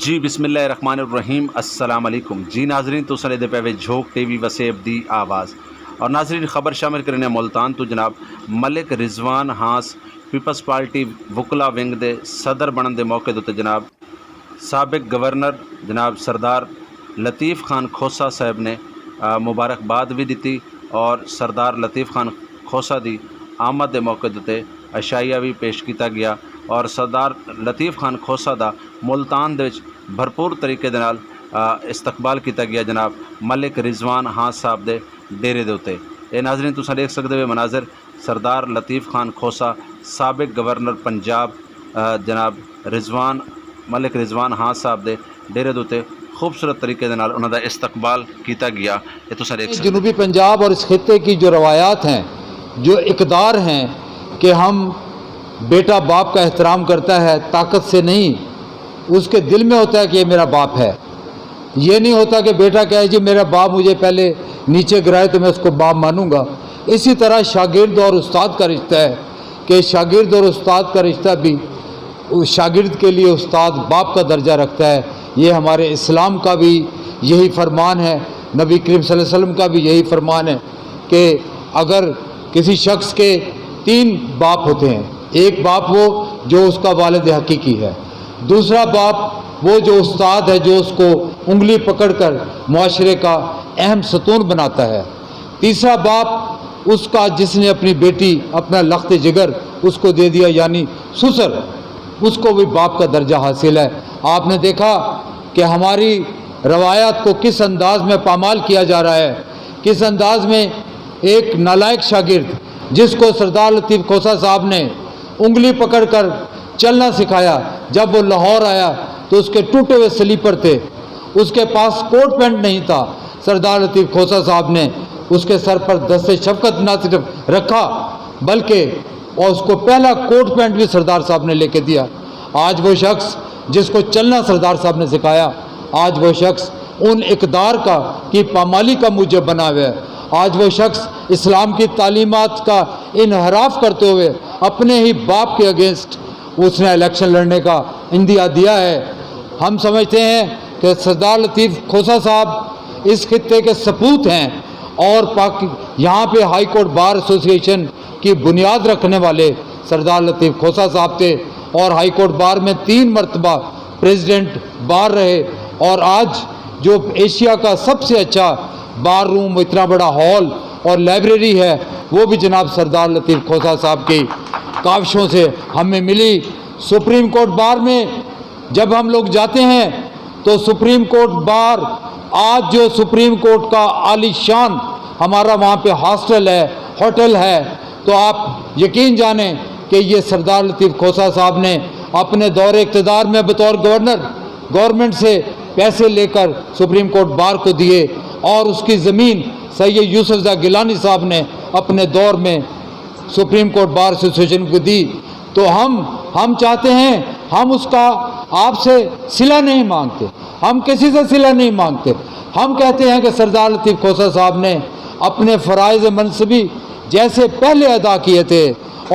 جی بسم اللہ الرحمن الرحیم السلام علیکم جی ناظرین تو سنے دے پہوے جھوک ٹی وی وسیب دی آواز اور ناظرین خبر شامل کرنے ملتان تو جناب ملک رضوان ہانس پیپلز پارٹی وکلا ونگ دے صدر بنن دے موقع دوتے جناب سابق گورنر جناب سردار لطیف خان کھوسا صاحب نے مبارکباد بھی دیتی اور سردار لطیف خان کھوسا دی آمد دے موقع دوتے اشائیہ بھی پیش کیتا گیا اور سردار لطیف خان کھوسا دا ملتان دے وچ بھرپور طریقے دے نال استقبال کیتا گیا جناب ملک رضوان ہانس صاحب دے ڈیرے دے اوتے اے ناظرین تساں دیکھ سکدے ہوئے مناظر سردار لطیف خان کھوسا سابق گورنر پنجاب جناب ملک رضوان ہانس صاحب دے ڈیرے دے اوتے خوبصورت طریقے دے نال انہاں دا استقبال کیتا گیا اے تساں دیکھ سکدے جنوبی پنجاب اور اس خطے کی جو روایات ہیں جو اقدار ہیں کہ ہم بیٹا باپ کا احترام کرتا ہے طاقت سے نہیں، اس کے دل میں ہوتا ہے کہ یہ میرا باپ ہے. یہ نہیں ہوتا کہ بیٹا کہے جی میرا باپ مجھے پہلے نیچے گرائے تو میں اس کو باپ مانوں گا. اسی طرح شاگرد اور استاد کا رشتہ ہے کہ شاگرد اور استاد کا رشتہ بھی شاگرد کے لیے استاد باپ کا درجہ رکھتا ہے. یہ ہمارے اسلام کا بھی یہی فرمان ہے، نبی کریم صلی اللہ علیہ وسلم کا بھی یہی فرمان ہے کہ اگر کسی شخص کے 3 باپ ہوتے ہیں، ایک باپ وہ جو اس کا والد حقیقی ہے، دوسرا باپ وہ جو استاد ہے جو اس کو انگلی پکڑ کر معاشرے کا اہم ستون بناتا ہے، تیسرا باپ اس کا جس نے اپنی بیٹی اپنا لخت جگر اس کو دے دیا یعنی سسر، اس کو بھی باپ کا درجہ حاصل ہے. آپ نے دیکھا کہ ہماری روایات کو کس انداز میں پامال کیا جا رہا ہے، کس انداز میں ایک نالائق شاگرد جس کو سردار لطیف کھوسا صاحب نے انگلی پکڑ کر چلنا سکھایا، جب وہ لاہور آیا تو اس کے ٹوٹے ہوئے سلیپر تھے، اس کے پاس کوٹ پینٹ نہیں تھا. سردار لطیف کھوسا صاحب نے اس کے سر پر دست شفقت نہ صرف رکھا بلکہ اور اس کو پہلا کوٹ پینٹ بھی سردار صاحب نے لے کے دیا. آج وہ شخص جس کو چلنا سردار صاحب نے سکھایا، آج وہ شخص ان اقدار کی پامالی کا موجب بنا ہوا ہے. آج وہ شخص اسلام کی تعلیمات کا انحراف کرتے ہوئے اپنے ہی باپ کے اگینسٹ اس نے الیکشن لڑنے کا عندیہ دیا ہے. ہم سمجھتے ہیں کہ سردار لطیف کھوسا صاحب اس خطے کے سپوت ہیں اور یہاں پہ ہائی کورٹ بار ایسوسی ایشن کی بنیاد رکھنے والے سردار لطیف کھوسا صاحب تھے اور ہائی کورٹ بار میں 3 مرتبہ پریزیڈنٹ بار رہے اور آج جو ایشیا کا سب سے اچھا بار روم، اتنا بڑا ہال اور لائبریری ہے، وہ بھی جناب سردار لطیف کھوسا صاحب کی کاوشوں سے ہمیں ملی. سپریم کورٹ بار میں جب ہم لوگ جاتے ہیں تو سپریم کورٹ بار آج جو سپریم کورٹ کا عالی شان ہمارا وہاں پہ ہاسٹل ہے، ہوٹل ہے، تو آپ یقین جانیں کہ یہ سردار لطیف کھوسا صاحب نے اپنے دور اقتدار میں بطور گورنر گورنمنٹ سے پیسے لے کر سپریم کورٹ بار کو دیے اور اس کی زمین سید یوسف زئی گیلانی صاحب نے اپنے دور میں سپریم کورٹ بار ایسوسیشن کو دی. تو ہم چاہتے ہیں، ہم اس کا آپ سے صلہ نہیں مانگتے، ہم کسی سے صلہ نہیں مانگتے. ہم کہتے ہیں کہ سردار لطیف کھوسا صاحب نے اپنے فرائض منصبی جیسے پہلے ادا کیے تھے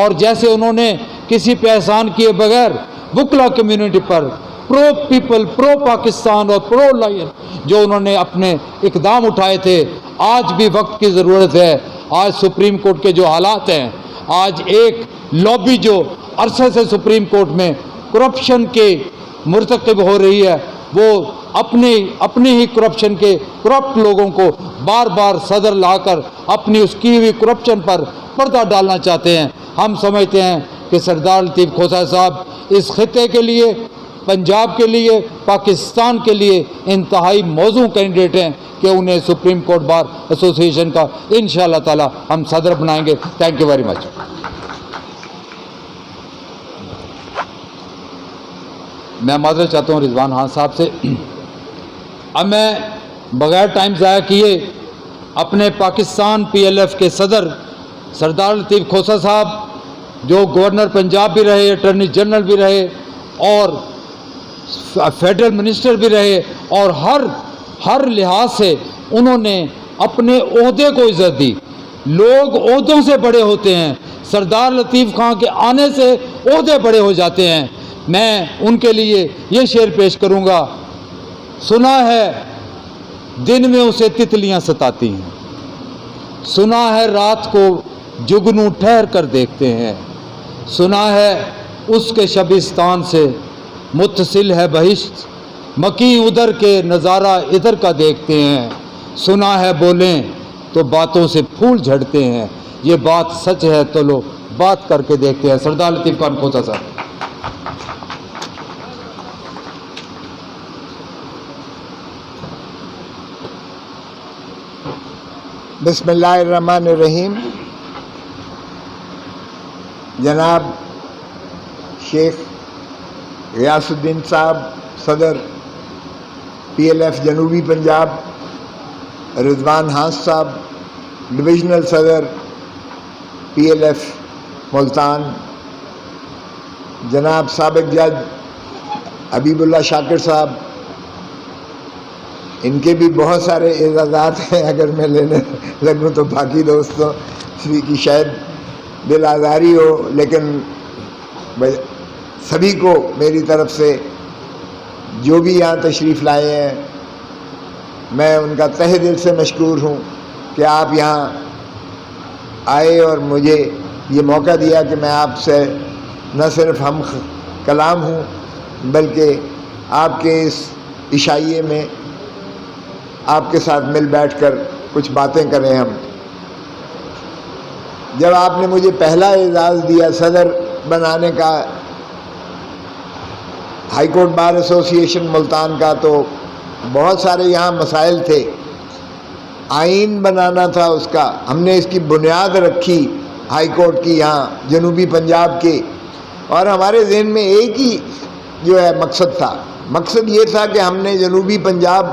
اور جیسے انہوں نے کسی پہ احسان کیے بغیر وکلا کمیونٹی پر پرو پیپل، پرو پاکستان اور پرو لائن جو انہوں نے اپنے اقدام اٹھائے تھے، آج بھی وقت کی ضرورت ہے. آج سپریم کورٹ کے جو حالات ہیں، آج ایک لابی جو عرصے سے سپریم کورٹ میں کرپشن کے مرتکب ہو رہی ہے، وہ اپنے ہی کرپشن کے کرپٹ لوگوں کو بار بار صدر لا کر اپنی اس کی ہوئی کرپشن پر پردہ ڈالنا چاہتے ہیں. ہم سمجھتے ہیں کہ سردار لطیف کھوسا صاحب اس خطے کے لیے، پنجاب کے لیے، پاکستان کے لیے انتہائی موزوں کینڈیڈیٹ ہیں کہ انہیں سپریم کورٹ بار ایسوسی ایشن کا انشاءاللہ تعالی ہم صدر بنائیں گے. Thank you very much. میں معذرت چاہتا ہوں رضوان ہانس صاحب سے. اب میں بغیر ٹائم ضائع کیے اپنے پاکستان PLF کے صدر سردار لطیف کھوسا صاحب جو گورنر پنجاب بھی رہے، اٹارنی جنرل بھی رہے اور فیڈرل منسٹر بھی رہے اور ہر لحاظ سے انہوں نے اپنے عہدے کو عزت دی. لوگ عہدوں سے بڑے ہوتے ہیں، سردار لطیف خان کے آنے سے عہدے بڑے ہو جاتے ہیں. میں ان کے لیے یہ شعر پیش کروں گا سنا ہے دن میں اسے تتلیاں ستاتی ہیں، سنا ہے رات کو جگنو ٹھہر کر دیکھتے ہیں، سنا ہے اس کے شبستان سے متصل ہے بہشت، مکیں ادھر کے نظارہ ادھر کا دیکھتے ہیں، سنا ہے بولیں تو باتوں سے پھول جھڑتے ہیں، یہ بات سچ ہے تو لو بات کر کے دیکھتے ہیں۔ سردار لطیف خان کھوسا صاحب۔ بسم اللہ الرحمن الرحیم۔ جناب شیخ غیاث الدین صاحب صدر پی ایل ایف جنوبی پنجاب، رضوان ہانس صاحب ڈویژنل صدر پی ایل ایف ملتان، جناب سابق جج حبیب اللہ شاکر صاحب، ان کے بھی بہت سارے اعزازات ہیں، اگر میں لینے لگوں تو باقی دوستوں کی شاید دل آزاری ہو، لیکن سبھی کو میری طرف سے جو بھی یہاں تشریف لائے ہیں میں ان کا تہہ دل سے مشکور ہوں کہ آپ یہاں آئے اور مجھے یہ موقع دیا کہ میں آپ سے نہ صرف ہم کلام ہوں بلکہ آپ کے اس عشائیے میں آپ کے ساتھ مل بیٹھ کر کچھ باتیں کریں۔ ہم جب آپ نے مجھے پہلا اعزاز دیا صدر بنانے کا ہائی کورٹ بار ایسوسی ایشن ملتان کا، تو بہت سارے یہاں مسائل تھے، آئین بنانا تھا اس کا، ہم نے اس کی بنیاد رکھی ہائی کورٹ کی یہاں جنوبی پنجاب کے، اور ہمارے ذہن میں ایک ہی جو ہے مقصد تھا، مقصد یہ تھا کہ ہم نے جنوبی پنجاب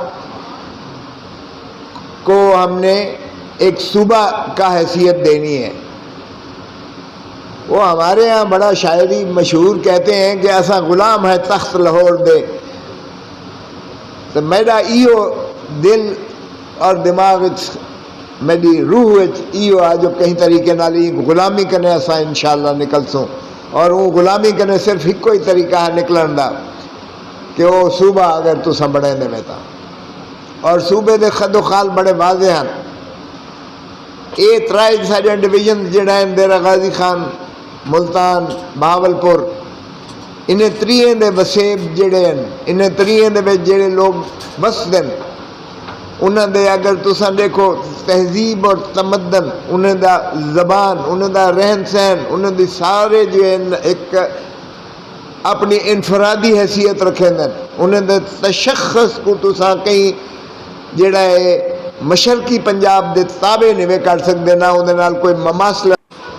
کو ہم نے ایک صوبہ کا حیثیت دینی ہے۔ وہ ہمارے ہاں بڑا شاعری مشہور کہتے ہیں کہ ایسا غلام ہے تخت لاہور دے، تو میرا ایو دل اور دماغ میری روح ایو آ جو کہیں طریقے نال غلامی کنے ایسا انشاءاللہ نکل سوں، اور وہ غلامی کنے صرف ایک ہی طریقہ ہے نکلن دا کہ وہ صوبہ اگر تساں بڑے دے میں تا، اور صوبے دے خد و خال بڑے واضح ہیں۔ یہ ترائی سارے ڈویژن جڑا ہیں دیرہ غازی خان، ملتان، بہاولپور، انہیں تریئیں دے وسیب جڑے ہیں، انہیں تریئیں دے جڑے لوگ بستے ہیں، انہوں دے اگر تساں دیکھو تہذیب اور تمدن، انہیں دا زبان، انہیں دا رہن سہن، انہیں دی سارے جو ہیں ایک اپنی انفرادی حیثیت رکھیں دیں، انہیں دے تشخص کو تساں کہیں جڑا ہے مشرقی پنجاب دے تابع نہیں کر سکتے، نہ انہیں نال کوئی مماثلہ۔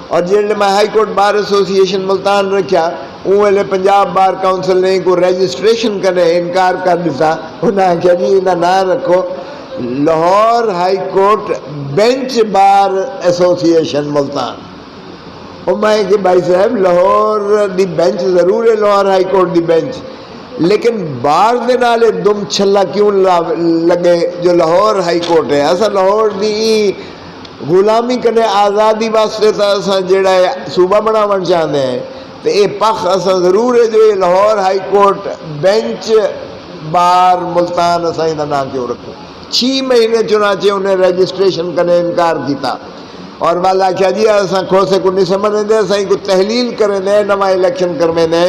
اور جڑے میں ہائی کورٹ بار ایسوسی ایشن ملتان رکھیا، وہ ویلے پنجاب بار کاؤنسل نے کو رجسٹریشن کرنے انکار کر دیتا، انہوں نے کہا جی انہاں نہ رکھو لاہور ہائی کورٹ بینچ بار ایسوسی ایشن ملتان۔ اور میں کہ بھائی صاحب لاہور دی بینچ ضرور ہے، لاہور ہائی کورٹ دی بینچ، لیکن بار دے نالے دم چھلا کیوں لگے جو لاہور ہائی کورٹ ہے؟ ایسا لاہور دی غلامی کنے آزادی واسطے تا اساں جڑا ہے صوبہ بناون چاہتے ہیں، تو یہ پخ اساں ضرور ہے جو یہ لاہور ہائی کورٹ بینچ بار ملتان اساں دا نام کیوں رکھو۔ 6 مہینے چنانچہ انہیں رجسٹریشن کرنے انکار کیتا، اور والا کیا جی اساں کھوسے کو نہیں سمجھنے دے، اساں کو تحلیل کرنے دے، نواں الیکشن کرنے دے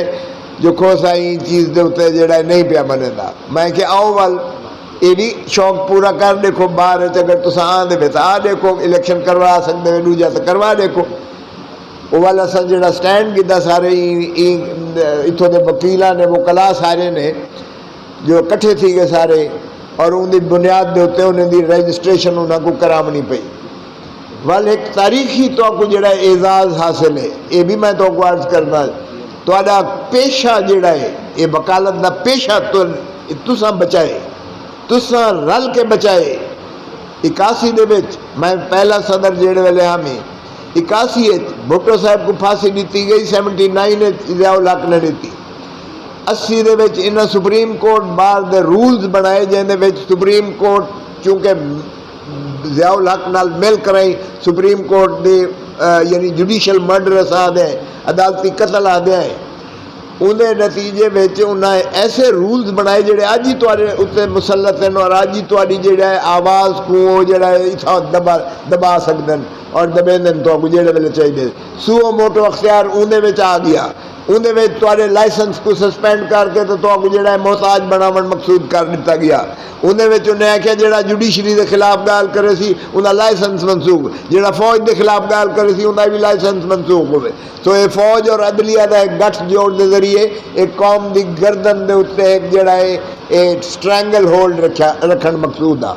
جو کھوسا ہی چیز دے ہوتے جڑا نہیں پیا بنے دا۔ میں کہ آؤ وال یہ بھی شوق پورا کر دیکھو، باہر اگر تساں آ دے تو آ دیکھو، الیکشن کروا سکتے ہو دوجا تو کروا دیکھو۔ وہ والا سا جڑا سٹینڈ کیتا سارے اتھوں دے وکیلاں نے، وہ کلا سارے نے جو کٹھے تھی گئے سارے، اور ان دی بنیاد دے ہوتے انہیں دی رجسٹریشن انہاں کو کرامنی پئی۔ وال ایک تاریخی تو کو جڑا اعزاز حاصل ہے، یہ بھی میں تو کو عرض کرنا، تو آدھا پیشہ جڑا ہے یہ وکالت دا پیشہ تو تساں بچائے، تساں رل کے بچائے۔ 81 دے وچ میں پہلا صدر جڑے ویلے ہمیں 81 بھٹو صاحب کو پھانسی دیتی گئی، 79 ضیاء الحق نے دیتی، 80 دے وچ انہاں سپریم کورٹ بار دے رولز بنائے جن دے وچ سپریم کورٹ چونکہ ضیاء الحق نال مل کرائی سپریم کورٹ دے یعنی جوڈیشل مرڈر آ دیں، عدالتی قتل آ دیں، ਉਹਦੇ ਨਤੀਜੇ ਵਿੱਚ ਉਹਨਾਂ ਐਸੇ ਰੂਲਸ ਬਣਾਏ ਜਿਹੜੇ ਅੱਜ ਹੀ ਤੁਹਾਡੇ ਉੱਤੇ ਮੁਸਲਤ ਹਨ ਔਰ ਅੱਜ ਹੀ ਤੁਹਾਡੀ ਜਿਹੜਾ ਆਵਾਜ਼ ਨੂੰ ਜਿਹੜਾ ਇਥਾਂ ਦਬਾ ਸਕਦੇ ਹਨ ਔਰ ਦਬੇਂਦੇ ਨੇ ਤੁਹਾਨੂੰ ਜਿਹੜੇ ਵੇਲੇ ਚਾਹੀਦੇ ਸੂਓ ਮੋਟੋ ਅਖਤਿਆਰ ਉਹਦੇ ਵਿੱਚ ਆ ਗਿਆ ਉਹਦੇ ਵਿੱਚ ਤੁਹਾਡੇ ਲਾਇਸੈਂਸ ਨੂੰ ਸਸਪੈਂਡ ਕਰਕੇ ਤੇ ਤੁਹਾਨੂੰ ਜਿਹੜਾ ਮੁਹਤਾਜ ਬਣਾਉਣ ਮਕਸੂਦ ਕਰ ਦਿੱਤਾ ਗਿਆ ਉਹਦੇ ਵਿੱਚ ਉਹਨੇ ਆਖਿਆ ਜਿਹੜਾ ਜੁਡੀਸ਼ਰੀ ਦੇ ਖਿਲਾਫ ਗੱਲ ਕਰੇ ਸੀ ਉਹਦਾ ਲਾਇਸੈਂਸ ਮਨਸੂਖ ਜਿਹੜਾ ਫੌਜ ਦੇ ਖਿਲਾਫ ਗੱਲ ਕਰੇ ਸੀ ਉਹਦਾ ਵੀ ਲਾਇਸੈਂਸ ਮਨਸੂਖ ਹੋਵੇ ਸੋ ਇਹ ਫੌਜ ਔਰ ਅਦਲੀਆ ਦਾ ਇੱਕ ਗੱਠ ਜੋੜ ਦੇ ਜ਼ਰੀਏ ਇੱਕ ਕੌਮ ਦੀ ਗਰਦਨ ਦੇ ਉੱਤੇ ਇੱਕ ਜਿਹੜਾ ਇਹ ਸਟ੍ਰੈਂਗਲ ਹੋਲਡ ਰੱਖਣ ਮਕਸੂਦ ਆ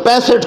65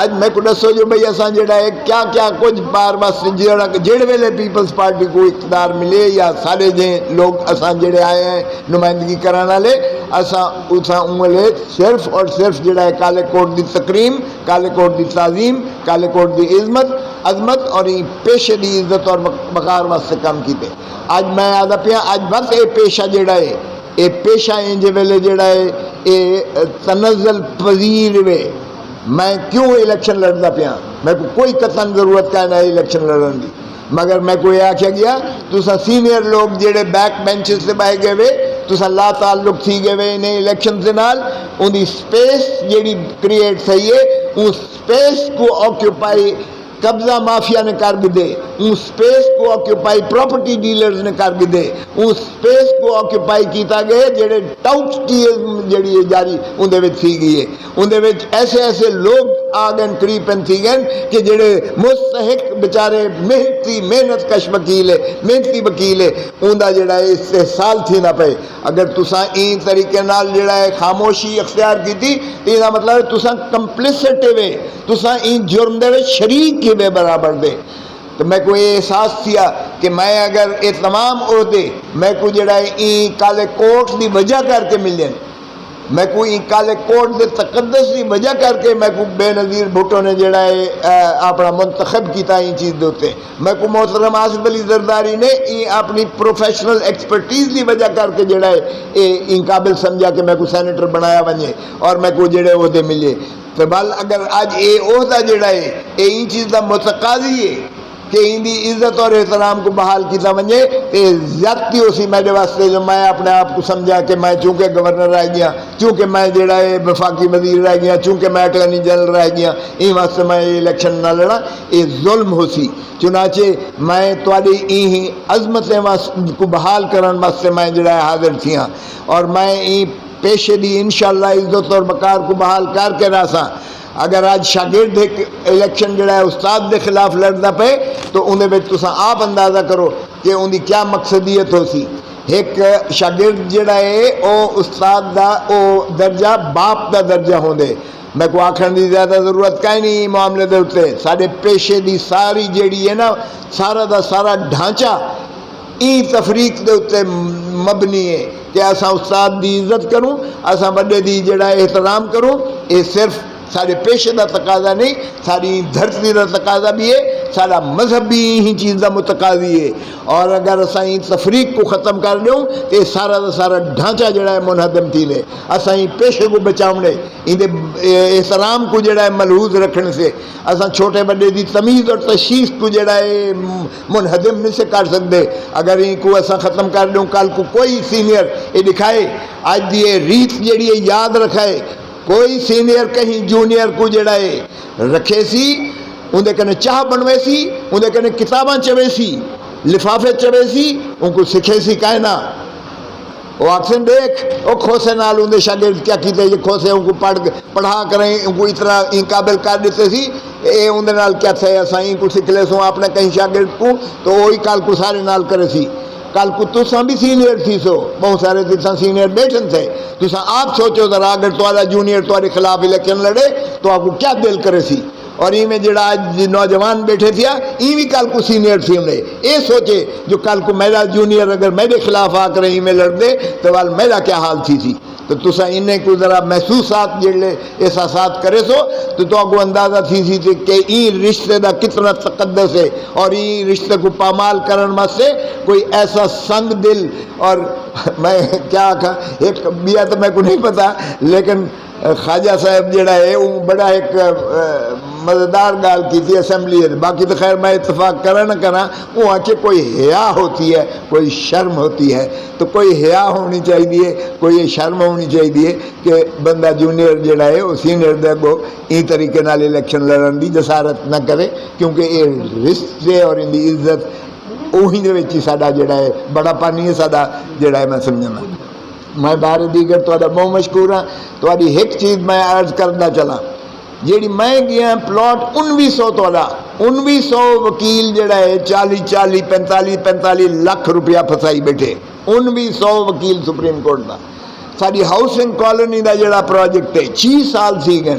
اج میں کو دسو جو بھئی اساں جڑا ہے کیا کیا کچھ بار بس جڑے ویلے پیپلز پارٹی کو اقتدار ملے یا سارے جن لوگ اساں جڑے آئے ہیں نمائندگی کرنے والے اساں انگلے صرف اور صرف جڑا ہے کالے کوٹ دی تکریم، کالے کوٹ دی تعظیم، کالے کوٹ دی عظمت اور پیشے دی عزت اور وقار واسطے کام کیتے. اج میں آدھا پیا اج بس یہ پیشہ جڑا ہے یہ پیشہ انجے ویلے جڑا ہے یہ تنزل پذیر وے. میں کیوں الیکشن لڑتا پیا؟ میں کو کوئی قطن ضرورت کا نہ الیکشن لڑن دی، مگر میں کو یہ آخیا گیا تسا سینئر لوگ جڑے بیک بینچز سے بہ گئے وے تسا لا تعلق تھی گئے وے انہیں الیکشن سے نال، ان دی سپیس جڑی کریٹ صحیح ہے اس سپیس کو آکیوپائی قبضہ مافیا نے کر بھی دے، اس سپیس کو آکیوپائی پراپرٹی ڈیلرز نے کر بھی دے، اس سپیس کو آکیوپائی کیتا گئے جڑے ٹاؤٹ کی جڑی جاری اندے وچ تھی گئی ہے. اندے وچ ایسے ایسے لوگ آ گئے قریب تھی گئے کہ جڑے مستحق بیچارے محنت کش وکیل ہے، محنتی وکیل ہے، اوندا جڑا ہے استحصال تھی نہ پے. اگر تساں این طریقے نال جڑا ہے خاموشی اختیار کیتی تے دا مطلب ہے تساں کمپلیسٹ وے، تساں این جرم دے وچ شریک کے بے برابر دے. تو میں کو یہ احساس کیا کہ میں اگر یہ تمام عہدے میں کو جڑا ہے این کالے کوٹ دی وجہ کر کے ملیں، میں کو این کالے کوٹ دے تقدس دی وجہ کر کے میں کو بے نظیر بھٹو نے جڑا ہے اپنا منتخب کیتا این چیز دوتے، میں کو محترم آصف علی زرداری نے این اپنی پروفیشنل ایکسپرٹیز دی وجہ کر کے جڑا ہے این قابل سمجھا کہ میں کو سینیٹر بنایا ونجے اور میں کو جڑے عہدے ملے. تو بل اگر آج یہ عہدہ جڑا ہے این چیز دا متقاضی ہے کہ ان دی عزت اور احترام کو بحال کیتا ونجے تے زیادتی ہو سی میرے واسطے جو میں اپنے آپ کو سمجھا کہ میں چونکہ گورنر رہ گیا، چونکہ میں جڑا ہے وفاقی وزیر رہ گیا، چونکہ میں اٹارنی جنرل رہ گیا، این واسطے میں الیکشن نہ لڑا، یہ ظلم ہو سی. چنانچہ میں تواڈی این عظمت کو بحال کرن واسطے میں جڑا ہے حاضر تھی ہاں اور میں این پیشے دی انشاءاللہ عزت اور وقار کو بحال کر کے راساں. اگر آج شاگرد ایک الیکشن جڑا ہے استاد دے خلاف لڑدا پے تو اندے وچ تساں آپ اندازہ کرو کہ ان دی کیا مقصدیت ہو سی. ایک شاگرد جڑا ہے او استاد دا او درجہ باپ دا درجہ ہوندے. میں کو آکھن دی زیادہ ضرورت کہیں نہیں معاملے دے اوتے. سارے پیشے دی ساری جیڑی ہے نا سارا دا سارا ڈھانچہ این تفریق دے اوتے مبنی ہے کہ اساں استاد دی عزت کروں، اساں بڑے دی جڑا احترام کروں. یہ صرف سارے پیشے دا تقاضا نہیں، ساری دھرتی دا تقاضا بھی ہے، سارا مذہب بھی ہی چیز دا متقاضی ہے. اور اگر اساں این تفریق کو ختم کر لوں تو سارا دا سارا ڈھانچہ جڑا ہے منہدم تھی لے. اساں این پیشے کو بچاؤنے، ان دے احترام کو جڑا ہے ملحوظ رکھنے سے اساں چھوٹے بڑے دی تمیز اور تشخیص کو جڑا ہے منہدم نہیں سے کر سکتے. اگر ان کو اساں ختم کر لوں کل کو کوئی سینئر یہ دکھائے آج دی ریت جڑی ہے یاد رکھائے کوئی سینئر کہیں جونیئر کو جڑا ہے رکھے سی اندے کنے چاہ بنوے سی، اندے کنے کتاباں چوے سی، لفافے چوے سی، ان کو سکھے سی کائنا. وہ آکسن دیکھ وہ کھوسے نال اندے شاگرد کیا کیتے یہ کھوسے ان کو پڑھا کریں ان کو اتنا ان قابل کر دیتے سی. اے اندے نال کیا تھے اساں ان کو سکھ لے سوں آپ نے کہیں شاگرد کو تو وہی کال کو سارے نال کرے سی. کل کو تساں بھی سینئر تھی سو، بہت سارے تساں سینئر بیٹھن تھے. تساں آپ سوچو ذرا اگر تمہارا جونیئر تمہارے خلاف الیکشن لڑے تو آپ کو کیا دل کرے سی. اور این میں جڑا آج نوجوان بیٹھے تھیا این بھی کل کو سینئر تھی ہم نے یہ سوچے جو کل کو میرا جونیئر اگر میرے خلاف آ کر این میں لڑ دے تو وال میرا کیا حال تھی. تو تساں انہیں کو ذرا محسوسات جڑے احساسات کرے سو تو آپ کو اندازہ تھی سی کہ این رشتے دا کتنا تقدس ہے اور این رشتے کو پامال کرن واسطے کوئی ایسا سنگ دل. اور میں کیا کہا ایک بیا تو میں کو نہیں پتا لیکن خواجہ صاحب جڑا ہے وہ بڑا ایک مزیدار گال کی تھی اسمبلی ہے. باقی تو خیر میں اتفاق کرا نہ کرا وہ آ کے کوئی حیا ہوتی ہے کوئی شرم ہوتی ہے تو کوئی حیا ہونی چاہیے کوئی شرم ہونی چاہیے کہ بندہ جونیئر جڑا ہے وہ سینئر دے کو این طریقے نال الیکشن لڑن دی جسارت نہ کرے کیونکہ یہ رشتے اور ان دی عزت وہی دے وچ ساڈا جڑا ہے بڑا پانی ہے ساڈا جڑا ہے میں سمجھنا. میں بار دیگر تہاڈا بہت مشکور ہاں. تہاڈی ایک چیز میں عرض کرنا چلا جیڑی میں گیا پلاٹ 1900 تہاڈا 1900 وکیل جڑا ہے 45 لاکھ روپیہ پھسائی بیٹھے 1900 وکیل سپریم کورٹ دا. ساری ہاؤسنگ کالونی دا جڑا پروجیکٹ ہے 6 سال سی گئے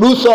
200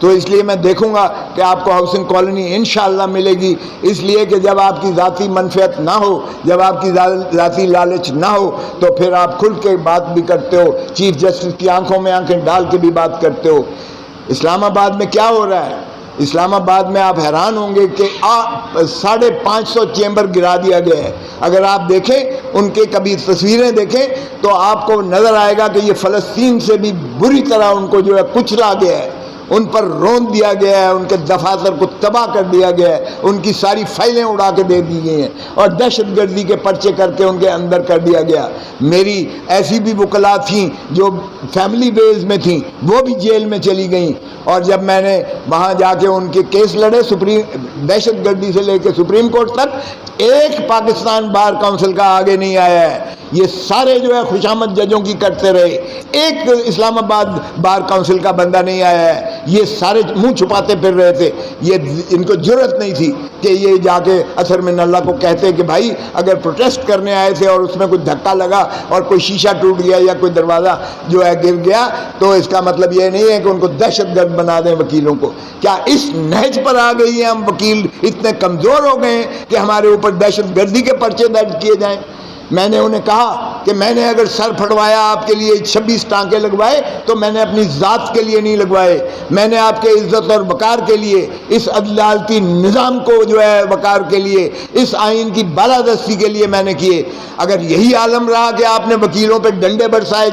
تو اس لیے میں دیکھوں گا کہ آپ کو ہاؤسنگ کالونی انشاءاللہ ملے گی، اس لیے کہ جب آپ کی ذاتی منفعت نہ ہو، جب آپ کی ذاتی لالچ نہ ہو تو پھر آپ کھل کے بات بھی کرتے ہو، چیف جسٹس کی آنکھوں میں آنکھیں ڈال کے بھی بات کرتے ہو۔ اسلام آباد میں کیا ہو رہا ہے؟ اسلام آباد میں آپ حیران ہوں گے کہ 550 چیمبر گرا دیا گیا ہے۔ اگر آپ دیکھیں ان کے کبھی تصویریں دیکھیں تو آپ کو نظر آئے گا کہ یہ فلسطین سے بھی بری طرح ان کو جو ہے کچلا گیا ہے، ان پر روند دیا گیا ہے، ان کے دفاتر کو تباہ کر دیا گیا ہے، ان کی ساری فائلیں اڑا کے دے دی گئی ہیں اور دہشت گردی کے پرچے کر کے ان کے اندر کر دیا گیا۔ میری ایسی بھی وکلاء تھیں جو فیملی بیز میں تھیں، وہ بھی جیل میں چلی گئیں، اور جب میں نے وہاں جا کے ان کے کیس لڑے دہشت گردی سے لے کے سپریم کورٹ تک، ایک پاکستان بار کونسل کا آگے نہیں آیا ہے۔ یہ سارے جو ہے خوشامد ججوں کی کرتے رہے، ایک اسلام آباد بار کونسل کا بندہ نہیں آیا ہے۔ یہ سارے منہ چھپاتے پھر رہے تھے، ان کو جرأت نہیں تھی کہ یہ جا کے اثر من اللہ کو کہتے کہ بھائی اگر پروٹیسٹ کرنے آئے تھے اور اس میں کوئی دھکا لگا اور کوئی شیشہ ٹوٹ گیا یا کوئی دروازہ جو ہے گر گیا تو اس کا مطلب یہ نہیں ہے کہ ان کو دہشت گرد بنا دیں وکیلوں کو۔ کیا اس نہج پر آ گئی ہیں ہم وکیل اتنے کمزور ہو گئے ہیں کہ ہمارے اوپر دہشت گردی کے پرچے درج کیے جائیں؟ میں نے انہیں کہا کہ میں نے اگر سر پھٹوایا آپ کے لیے 26 ٹانکے لگوائے تو میں نے اپنی ذات کے لیے نہیں لگوائے، میں نے آپ کے عزت اور وقار کے لیے، اس عدالتی نظام کو جو ہے وقار کے لیے، اس آئین کی بالادستی کے لیے میں نے کیے۔ اگر یہی عالم رہا کہ آپ نے وکیلوں پہ ڈنڈے برسائے،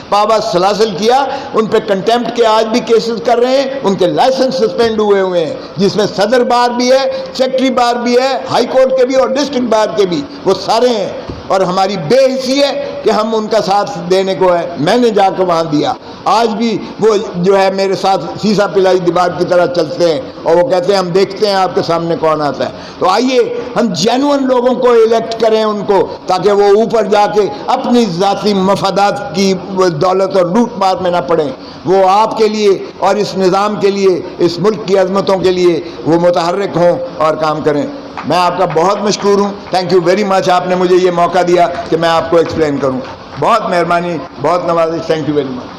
پابا سلاسل کیا، ان پہ کنٹیمپٹ کے آج بھی کیسز کر رہے ہیں، ان کے لائسنس سسپینڈ ہوئے ہیں، جس میں صدر بار بھی ہے، سیکٹری بار بھی ہے، ہائی کورٹ کے بھی اور ڈسٹرکٹ بار کے بھی، وہ سارے ہیں، اور ہماری بے حسی ہے کہ ہم ان کا ساتھ دینے کو ہے۔ میں نے جا کے وہاں دیا، آج بھی وہ جو ہے میرے ساتھ سیسا پلائی دیوار کی طرح چلتے ہیں اور وہ کہتے ہیں ہم دیکھتے ہیں آپ کے سامنے کون آتا ہے۔ تو آئیے ہم جینوئن لوگوں کو الیکٹ کریں ان کو، تاکہ وہ اوپر جا کے اپنی ذاتی مفادات کی دولت اور لوٹ مار میں نہ پڑیں، وہ آپ کے لیے اور اس نظام کے لیے، اس ملک کی عظمتوں کے لیے وہ متحرک ہوں اور کام کریں۔ میں آپ کا بہت مشکور ہوں، تھینک یو ویری مچ، آپ نے مجھے یہ موقع دیا کہ میں آپ کو ایکسپلین کروں۔ بہت مہربانی، بہت نوازش، تھینک یو ویری مچ۔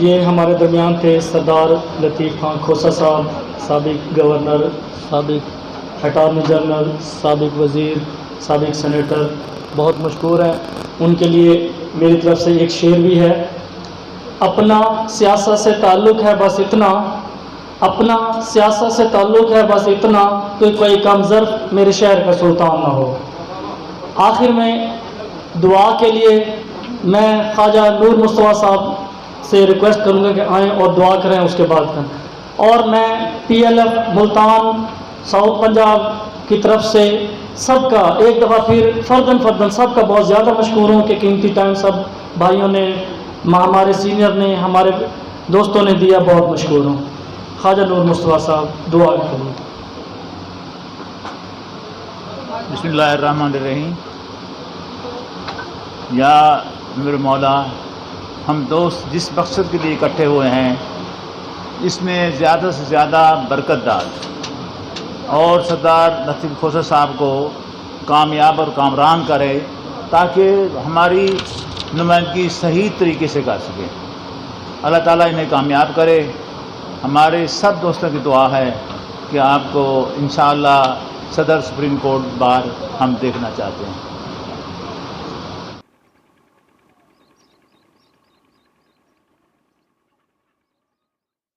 یہ ہمارے درمیان تھے سردار لطیف خان کھوسہ صاحب، سابق گورنر، سابق اٹارنی جنرل، سابق وزیر، سابق سینیٹر، بہت مشکور ہیں۔ ان کے لیے میری طرف سے ایک شعر بھی ہے: اپنا سیاست سے تعلق ہے بس اتنا، اپنا سیاست سے تعلق ہے بس اتنا کہ کوئی کم ظرف میرے شہر کا سلطان نہ ہو۔ آخر میں دعا کے لیے میں خواجہ نور مصطفیٰ صاحب سے ریکویسٹ کروں گا کہ آئیں اور دعا کریں، اس کے بعد کریں۔ اور میں P L F Multan south Punjab کی طرف سے سب کا ایک دفعہ پھر فردن سب کا بہت زیادہ مشکور ہوں کہ قیمتی ٹائم سب بھائیوں نے، ہمارے سینئر نے، ہمارے دوستوں نے دیا، بہت مشکور ہوں۔ خواجہ نور مصطفیٰ صاحب دعا کریں۔ بسم اللہ الرحمن الرحیم۔ یا میرے مولا، ہم دوست جس مقصد کے لیے اکٹھے ہوئے ہیں اس میں زیادہ سے زیادہ برکت ڈال اور سردار لطیف کھوسہ صاحب کو کامیاب اور کامران کرے تاکہ ہماری نمائندگی صحیح طریقے سے کر سکے۔ اللہ تعالیٰ انہیں کامیاب کرے۔ ہمارے سب دوستوں کی دعا ہے کہ آپ کو انشاءاللہ صدر سپریم کورٹ بار ہم دیکھنا چاہتے ہیں۔